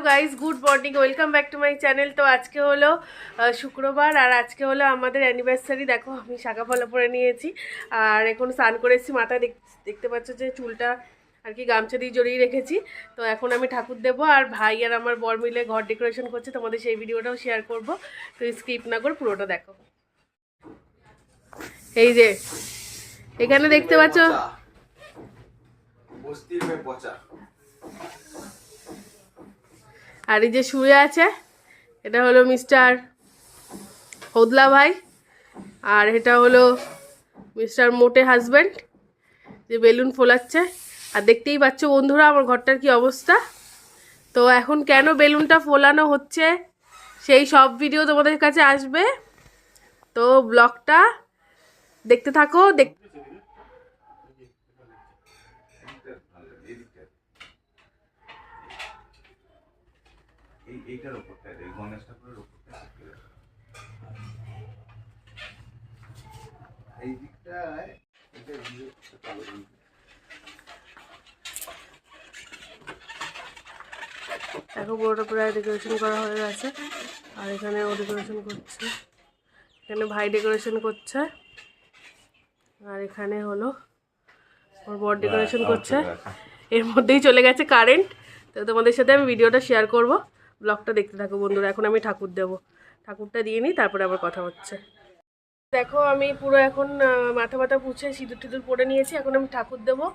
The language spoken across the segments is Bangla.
Guys, good morning, welcome back to my channel. তো আজকে হলো শুক্রবার আর আজকে হলো আমাদের অ্যানিভার্সারি। দেখো আমি শাখা ফলা পরে নিয়েছি আর এখন স্নান করে এসেছি। মাথায় দেখতে পাচ্ছ যে চুলটা আর কি গামছা দিয়ে জড়িয়ে রেখেছি। তো এখন আমি ঠাকুর দেবো আর ভাই আর আমার বর মিলে ঘর ডেকোরেশন করছে। তোমাদের সেই ভিডিওটাও শেয়ার করব, তো স্কিপ না করে পুরোটা দেখো। এই যে এখানে দেখতে পাচ্ছ আর এই যে শুয়ে আছে এটা হলো মিস্টার হদলা ভাই আর এটা হলো মিস্টার মোটে হাজব্যান্ড যে বেলুন ফোলাচ্ছে। আর দেখতেই পাচ্ছ বন্ধুরা আমার ঘরটার কি অবস্থা। তো এখন কেন বেলুনটা ফোলানো হচ্ছে সেই সব ভিডিও তোমাদের কাছে আসবে, তো ব্লগটা দেখতে থাকো। এইটার উপরটা এই গণেশ ঠাকুরের উপরটা এই দিকটায় এটা দিয়ে ভালো করে দেখো পুরোটা প্রায় ডেকোরেশন করা হয়ে গেছে আর এখানে ও ডেকোরেশন করছে, এখানে ভাই ডেকোরেশন করছে আর এখানে হলো ওর বর ডেকোরেশন করছে। এর মধ্যেই চলে গেছে কারেন্ট। তো তোমাদের সাথে আমি ভিডিওটা শেয়ার করব, ব্লগটা দেখতে থাকো বন্ধুরা। এখন আমি ঠাকুর দেবো, ঠাকুরটা দিয়ে নিই তারপরে আবার কথা হচ্ছে। দেখো আমি পুরো এখন মাথা ব্যথা পুছে সিঁদুর টিঁদুর পরে নিয়েছি, এখন আমি ঠাকুর দেবো।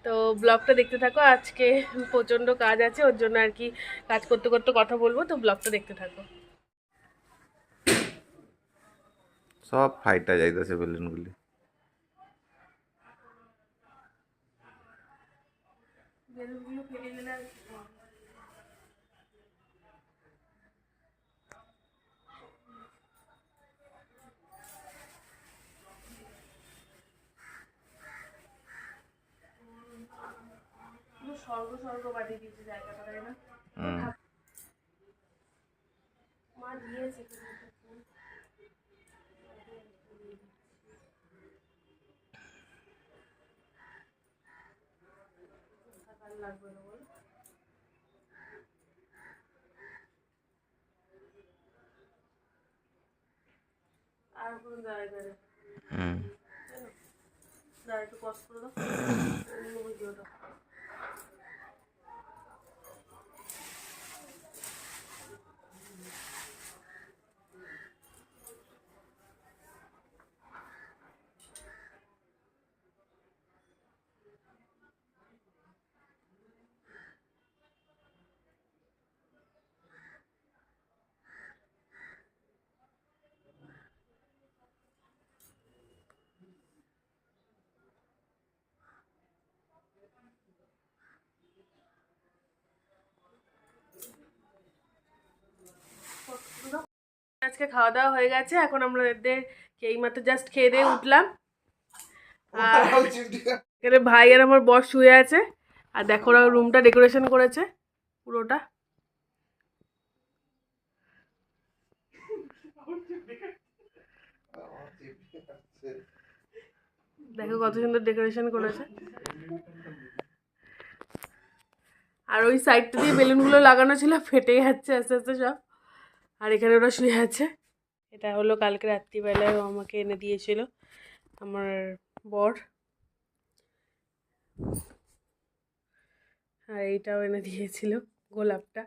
তো ব্লগটা দেখতে থাকো। আজকে প্রচণ্ড কাজ আছে, ওর জন্য আর কি কাজ করতে করতে কথা বলবো, তো ব্লগটা দেখতে থাকো। সব ফাইটা যাইতেছে বেলুনগুলি। বেলুনগুলো ফেলে গেলে স্বর্গ বাড়িয়ে দিয়েছে জায়গাটা, তাই না? মা দিয়েছে লাগবে না বল। আর কোনো দাঁড়ায় দাঁড়ায় দাঁড়ায় একটু কষ্ট করে দাও ভিডিওটা। আজকে খাওয়া দাওয়া হয়ে গেছে, এখন আমাদের এইমাত্র জাস্ট খেয়ে দিয়ে উঠলাম। আর এখানে ভাই আর আমার বর শুয়ে আছে আর দেখো ওরা রুমটা ডেকোরেশন করেছে পুরোটা। দেখো কত সুন্দর ডেকোরেশন করেছে। আর ওই সাইডটা দিয়ে বেলুনগুলো লাগানো ছিল, ফেটে যাচ্ছে আস্তে আস্তে সব। আর এখানে ওরা শুয়ে আছে। এটা হলো কালকে রাত্রিবেলায় ও আমাকে এনে দিয়েছিল আমার বর, আর এইটাও এনে দিয়েছিল গোলাপটা।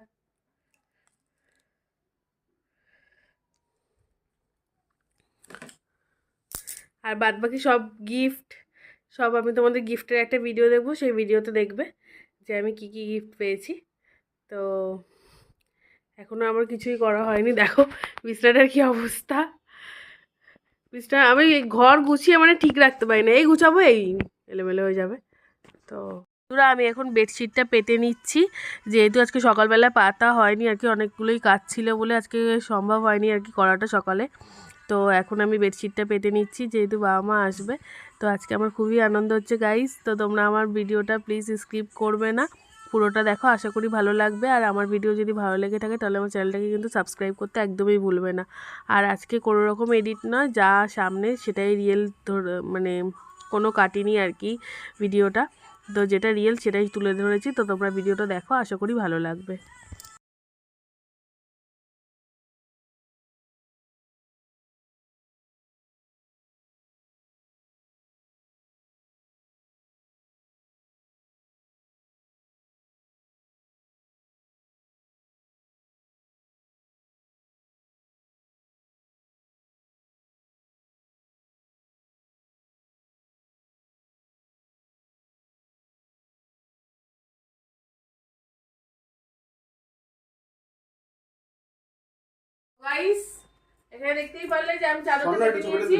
আর বাদ বাকি সব গিফট সব আমি তোমাদের গিফটের একটা ভিডিও দেখবো, সেই ভিডিওতে দেখবে যে আমি কি কি গিফট পেয়েছি। তো এখনও আমার কিছুই করা হয়নি। দেখো বিছনাটার কি অবস্থা। বিছনা আমি ঘর গুছিয়ে মানে ঠিক রাখতে পারি না, এই গুছাবো এই এলোমেলো হয়ে যাবে। তো আমি এখন বেডশিটটা পেতে নিচ্ছি, যেহেতু আজকে সকালবেলা পাতা হয়নি আর কি, অনেকগুলোই কাজ ছিল বলে আজকে সম্ভব হয়নি আর কি করাটা সকালে। তো এখন আমি বেডশিটটা পেতে নিচ্ছি যেহেতু বাবা মা আসবে। তো আজকে আমার খুবই আনন্দ হচ্ছে গাইস। তো তোমরা আমার ভিডিওটা প্লিজ স্কিপ করবে না, পুরোটা দেখো, আশা করি ভালো লাগবে। আর আমার ভিডিও যদি ভালো লেগে থাকে তাহলে আমার চ্যানেলটাকে কিন্তু সাবস্ক্রাইব করতে একদমই ভুলবে না। আর আজকে কোনো রকম এডিট নয়, যা সামনে সেটাই রিয়েল, মানে কোনো কাটিনি আর কি ভিডিওটা। তো যেটা রিয়েল সেটাই তুলে ধরেছি। তো তোমরা ভিডিওটা দেখো, আশা করি ভালো লাগবে। গাইস এখানে দেখতেই পারলে যে আমি চাদর পেতে দিয়েছি।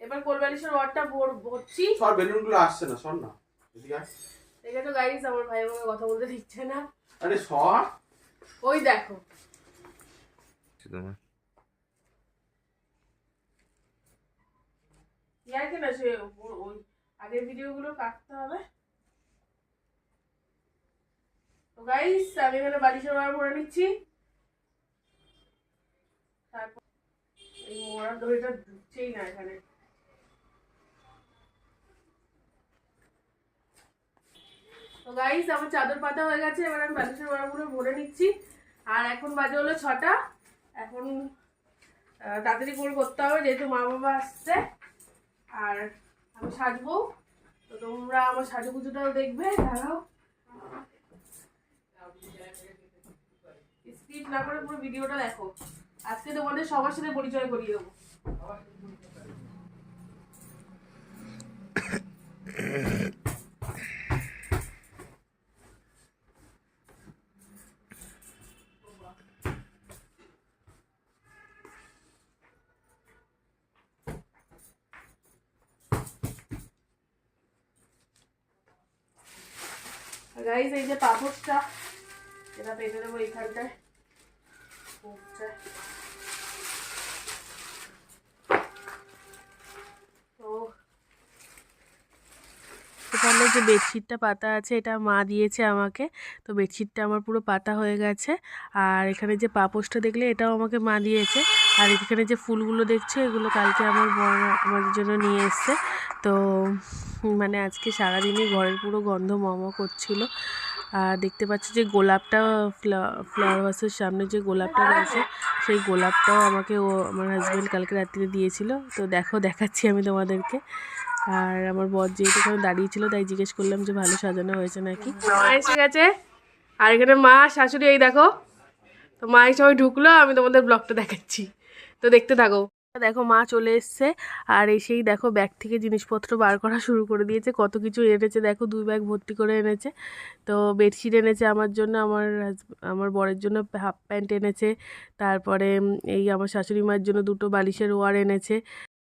এবার কোলবালিশের ওয়ারটা ভরছি। সর বেলুনগুলো আসছে না, সর না এদিকে আয়। দেখে তো গাইস আমার ভাই আমাকে কথা বলতে দিচ্ছে না। আরে সর। ওই দেখো তোমার ইয়ার কেন সে ওই আগের ভিডিওগুলো কাটতে হবে। তো গাইস আমি এখানে বালিশের ওয়ার ভরে নিচ্ছি। তারপর এই মোড়া দড়িটা ঢুকছেই না এখানে। তো গাইস আমার চাদর পাতা হয়ে গেছে, এবার আমি বালিশের ওয়ারগুলো ভরে নিচ্ছি। আর এখন বাজে হলো 6টা। এখন তাড়াতাড়ি করে করতে হবে যেহেতু মা বাবা আসছে। আর আমি সাজবো, তো তোমরা আমার সাজুগুজুটাও দেখবে। দাঁড়াও, স্কিপ না করে পুরো ভিডিওটা দেখো। আজকে তোমাদের সবার সাথে পরিচয় করিয়ে দেবো। গাইস এই যে পাপড়টা এটা পেতে দেবো এইখানটায়। তো এখানে যে বেডশিটটা পাতা আছে এটা মা দিয়েছে আমাকে। তো বেডশিটটা আমার পুরো পাতা হয়ে গেছে। আর এখানে যে পাপোশটা দেখলে এটাও আমাকে মা দিয়েছে। আর এখানে যে ফুলগুলো দেখছো এগুলো কালকে আমার বড় আমাদের জন্য নিয়ে এসছে। তো মানে আজকে সারাদিনই ঘরের পুরো গন্ধ করছিল। আর দেখতে পাচ্ছি যে গোলাপটা ফ্লাওয়ার ভাসের সামনে যে গোলাপটা রয়েছে সেই গোলাপটাও আমাকে আমার হাজব্যান্ড কালকে রাত্রিরে দিয়েছিল। তো দেখো দেখাচ্ছি আমি তোমাদেরকে। আর আমার বর যেহেতু এখানে দাঁড়িয়ে ছিল তাই জিজ্ঞেস করলাম যে ভালো সাজানো হয়েছে নাকি। মা এসে গেছে আর এখানে মা শাশুড়ি এই দেখো। তো মা এই সবাই ঢুকলো, আমি তোমাদের ব্লগটা দেখাচ্ছি, তো দেখতে থাকো। দেখো মা চলে এসছে আর এসেই দেখো ব্যাগ থেকে জিনিসপত্র বার করা শুরু করে দিয়েছে। কত কিছু এনেছে দেখো, 2 ব্যাগ ভর্তি করে এনেছে। তো বেডশিট এনেছে আমার জন্য, আমার বরের জন্য হাফ প্যান্ট এনেছে। তারপরে এই আমার শাশুড়ি মার জন্য 2টো বালিশের ওয়ার এনেছে।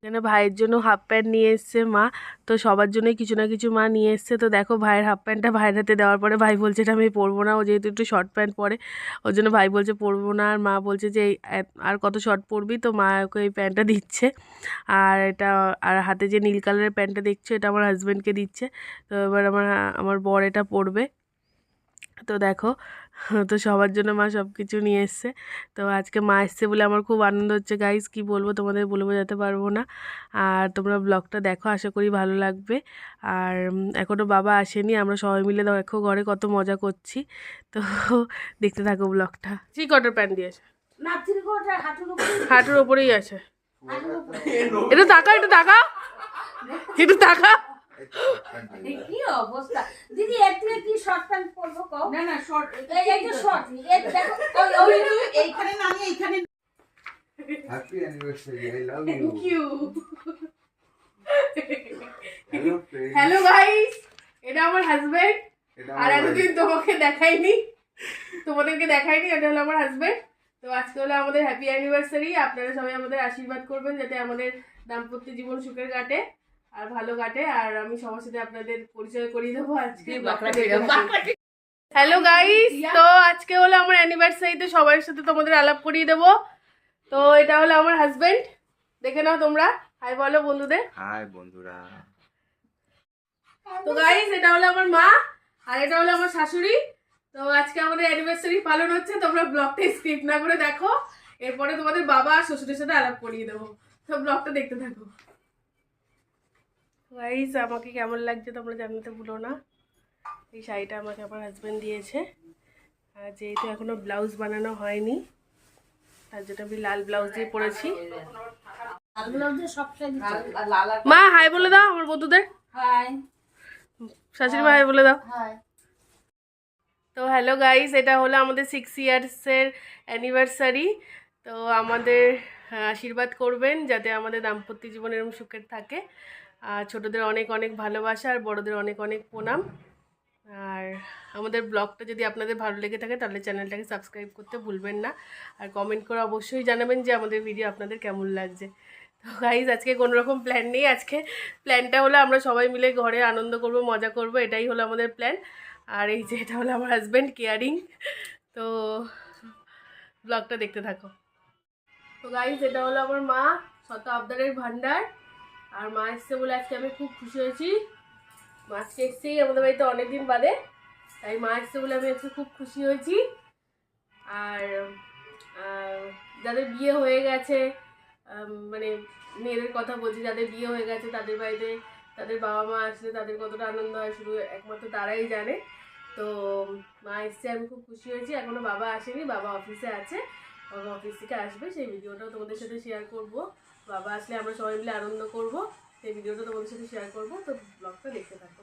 এখানে ভাইয়ের জন্য হাফ প্যান্ট নিয়ে এসছে মা। তো সবার জন্যই কিছু না কিছু মা নিয়ে এসছে। তো দেখো ভাইয়ের হাফ প্যান্টটা ভাইয়ের হাতে দেওয়ার পরে ভাই বলছে এটা আমি পরবো না, ও যেহেতু একটু শর্ট প্যান্ট পরে ওর জন্য ভাই বলছে পরবো না। আর মা বলছে যে আর কত শর্ট পরবি, তো মা ওকে এই প্যান্টটা দিচ্ছে। আর এটা আর হাতে যে নীল কালারের প্যান্টটা দেখছো এটা আমার হাজব্যান্ডকে দিচ্ছে। তো এবার আমার বর এটা পরবে। তো দেখো, তো সবার জন্য মা সব কিছু নিয়ে এসছে। তো আজকে মা এসছে বলে আমার খুব আনন্দ হচ্ছে গাইস, কি বলবো তোমাদের বলে বোঝাতে পারবো না। আর তোমরা ব্লগটা দেখো, আশা করি ভালো লাগবে। আর এখনও বাবা আসেনি, আমরা সবাই মিলে দেখো ঘরে কত মজা করছি। তো দেখতে থাকো ব্লগটা। 3/4 প্যান্ট দিয়েছে, হাঁটুর ওপরেই আছে। একটু তাকা, একটু তাকা, একটু তাকা। কি অবস্থা দিদি, একটু শর্ট প্যান্ট পরবো কও? না না শর্ট, এই তো শর্ট, এই দেখো ওই এইখানে না, আমি এইখানে। Happy anniversary, I love you. Thank you. Hello friend, hello guys, এটা আমার হাজবেন্ড। আর এতদিন তোমাদেরকে দেখাইনি, এটা হলো আমার হাজবেন্ড। তো আজকে হলো আমাদের হ্যাপি অ্যানিভার্সারি। আপনারা সবাই আমাদের আশীর্বাদ করবেন যাতে আমাদের দাম্পত্য জীবন সুখের কাটে আর ভালো কাটে। আর আমি সবার সাথে আপনাদের পরিচয় করিয়ে দেবো আজকে। হ্যালো গাইস, তো আজকে হলো আমার অ্যানিভার্সারিতে সবার সাথে তোমাদের আলাপ করিয়ে দেবো। তো এটা হলো আমার হাজবেন্ড, দেখে নাও তোমরা। হাই বলো বন্ধুদের। হাই বন্ধুরা। তো গাইস এটা হলো আমার মা আর এটা হলো আমার শাশুড়ি। তো আজকে আমাদের অ্যানিভার্সারি পালন হচ্ছে, তোমরা ব্লগটা স্কিপ না করে দেখো। এরপরে তোমাদের বাবা আর শ্বশুরের সাথে আলাপ করিয়ে দেবো, তো ব্লগটা দেখতে থাকো। গাইস আমাকে কেমন লাগছে তোমরা জানাতে ভুলো না। এই শাড়িটা আমাকে আমার হাজব্যান্ড দিয়েছে। আর যেহেতু এখনো ব্লাউজ বানানো হয়নি তার জন্য আমি লাল ব্লাউজ দিয়ে পরেছি। মা হাই বলে দাও আমার বন্ধুদের। হাই শাশুড়ি মা হাই বলে দাও। হাই। তো হ্যালো গাইস, এটা হলো আমাদের 6 ইয়ার্সের অ্যানিভার্সারি। তো আমাদের আশীর্বাদ করবেন যাতে আমাদের দাম্পত্য জীবন এরকম সুখের থাকে। আর ছোটোদের অনেক অনেক ভালোবাসা আর বড়োদের অনেক অনেক প্রণাম। আর আমাদের ব্লগটা যদি আপনাদের ভালো লেগে থাকে তাহলে চ্যানেলটাকে সাবস্ক্রাইব করতে ভুলবেন না, আর কমেন্ট করে অবশ্যই জানাবেন যে আমাদের ভিডিও আপনাদের কেমন লাগছে। তো গাইজ আজকে কোনো রকম প্ল্যান নেই, আজকে প্ল্যানটা হলো আমরা সবাই মিলে ঘরে আনন্দ করব, মজা করব, এটাই হলো আমাদের প্ল্যান। আর এই যে এটা হলো আমার হাজব্যান্ড কেয়ারিং। তো ব্লগটা দেখতে থাকো। তো গাইজ এটা হলো আমার মা, শত আবদারের ভান্ডার। আর মা এসছে বলে আজকে আমি খুব খুশি হয়েছি। মা আজকে এসছেই আমাদের বাড়িতে অনেকদিন বাদে, তাই মা এসছে বলে আমি আজকে খুব খুশি হয়েছি। আর যাদের বিয়ে হয়ে গেছে, মানে মেয়েদের কথা বলছি, যাদের বিয়ে হয়ে গেছে তাদের বাড়িতে তাদের বাবা মা আসলে তাদের কতটা আনন্দ হয় শুধু একমাত্র তারাই জানে। তো মা এসছে, আমি খুব খুশি হয়েছি। এখনও বাবা আসেনি, বাবা অফিসে আছে, বাবা অফিস থেকে আসবে, সেই ভিডিওটাও তোমাদের সাথে শেয়ার করব। বাবা আসলে আমরা সবাই মিলে আনন্দ করব, সেই ভিডিওটা তোমাদের সাথে শেয়ার করব। তো ব্লগটা দেখতে থাকো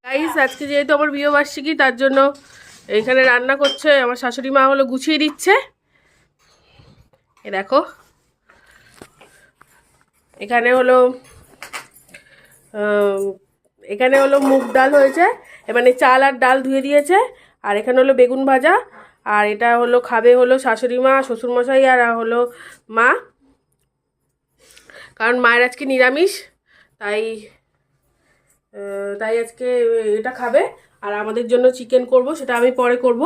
গাইস। আজকে যেহেতু আমার বিয়েবার্ষিকী, তার জন্য এখানে রান্না করছে আমার শাশুড়ি মা, হলো গুছিয়ে দিচ্ছে। এ দেখো এখানে হলো মুগ ডাল হয়েছে, মানে চাল আর ডাল ধুয়ে দিয়েছে। আর এখানে হলো বেগুন ভাজা। আর এটা হলো খাবে হলো শাশুড়ি মা, শ্বশুরমশাই আর হলো মা, কারণ মায়ের আজকে নিরামিষ, তাই আজকে এটা খাবে। আর আমাদের জন্য চিকেন করব, সেটা আমি পরে করব।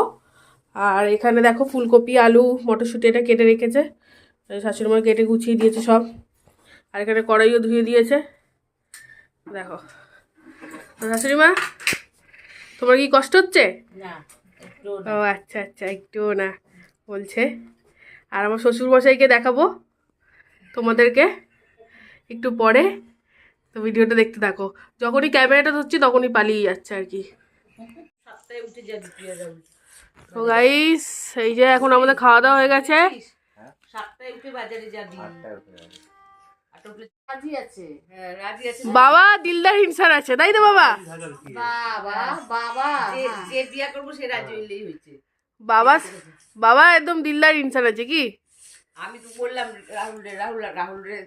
আর এখানে দেখো ফুলকপি, আলু, মটরশুঁটি এটা কেটে রেখেছে, শাশুড়ি মা কেটে গুছিয়ে দিয়েছে সব। আর এখানে কড়াইও ধুয়ে দিয়েছে দেখো। শাশুড়ি মা, তোমার কি কষ্ট হচ্ছে? না, ও আচ্ছা আচ্ছা, একটুও না বলছে। আর আমার শ্বশুরমশাইকে দেখাবো তোমাদেরকে একটু পরে, তো ভিডিওটা দেখতে থাকো। যখনই ক্যামেরাটা ধরছি তখনই পালিয়ে যাচ্ছে আর কি। সপ্তাহে উঠে যাবি তো গাইস এই যে এখন আমাদের খাওয়া দাওয়া হয়ে গেছে। সপ্তাহে উঠে বাজারে যাবি। রাজি আছে, হ্যাঁ রাজি আছে। বাবা দিলদার ইনসান আছে, তাই তো বাবা? বাবা বাবা যে বিয়া করবো সে রাজি হইলেই হয়েছে। বাবা একদম দিলদার ইনসান আছে কি? আমি তো বললাম রাহুল রে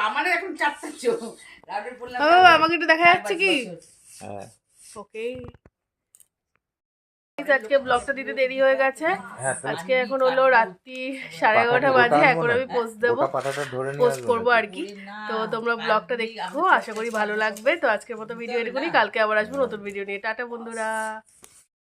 আমার এখন 4টা চোখ। রাহুল বললাম বাবা আমাকে একটু দেখা যাচ্ছে কি? হ্যাঁ ওকে। আজকে ব্লগটা দিতে দেরি হয়ে গেছে। আজকে এখন হলো রাত্রি 11:30 বাজে। এখন আমি পোস্ট দেবো, পোস্ট করবো আর কি। তো তোমরা ব্লগটা দেখো, আশা করি ভালো লাগবে। তো আজকের মতো ভিডিও এটুকুনি, কালকে আবার আসবো নতুন ভিডিও নিয়ে। টাটা বন্ধুরা।